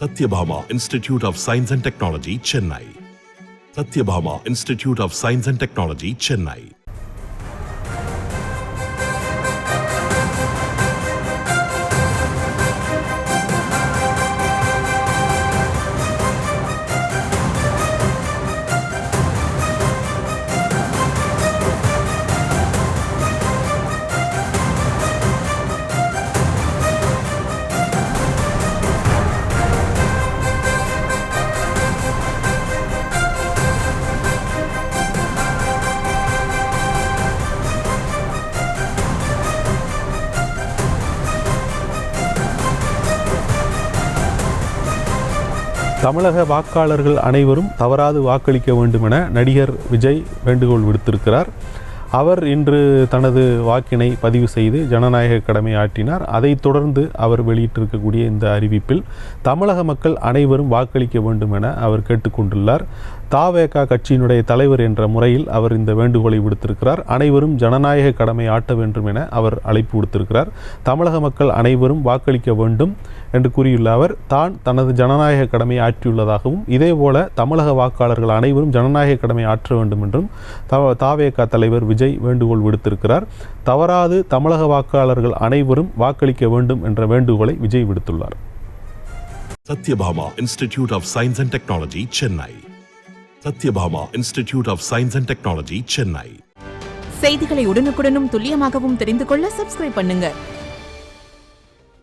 Satyabhama Institute of Science and Technology, Chennai. Satyabhama Institute of Science and Technology, Chennai. தமிழக வாக்காளர்கள் அனைவரும் தவறாது வாக்களிக்க வேண்டும் என நடிகர் விஜய் வேண்டுகோள் விடுத்திருக்கிறார். அவர் இன்று தனது வாக்கினை பதிவு செய்து ஜனநாயக கடமை ஆற்றினார். அதைத் தொடர்ந்து அவர் வெளியிட்டிருக்கக்கூடிய இந்த அறிவிப்பில் தமிழக மக்கள் அனைவரும் வாக்களிக்க வேண்டும் என அவர் கேட்டுக்கொண்டுள்ளார். தாவேகா கட்சியினுடைய தலைவர் என்ற முறையில் அவர் இந்த வேண்டுகோளை விடுத்திருக்கிறார். அனைவரும் ஜனநாயக கடமை ஆட்ட வேண்டும் என அவர் அழைப்பு விடுத்திருக்கிறார். தமிழக மக்கள் அனைவரும் வாக்களிக்க வேண்டும் என்று கூறியுள்ள அவர் தான் தனது ஜனநாயக கடமையை ஆற்றியுள்ளதாகவும் இதேபோல தமிழக வாக்காளர்கள் அனைவரும் ஜனநாயக கடமை ஆற்ற வேண்டும் என்றும் தாவேகா தலைவர் விஜய் வேண்டுகோள் விடுத்திருக்கிறார். தவறாது தமிழக வாக்காளர்கள் அனைவரும் வாக்களிக்க வேண்டும் என்ற வேண்டுகோளை விஜய் விடுத்துள்ளார். Satyabhama Institute of Science and Technology, Chennai. Satyabhama Institute of Science and Technology, Chennai. செய்திகளை உடனுக்குடனும் துல்லியமாகவும் தெரிந்து கொள்ள சப்ஸ்கிரைப் பண்ணுங்க.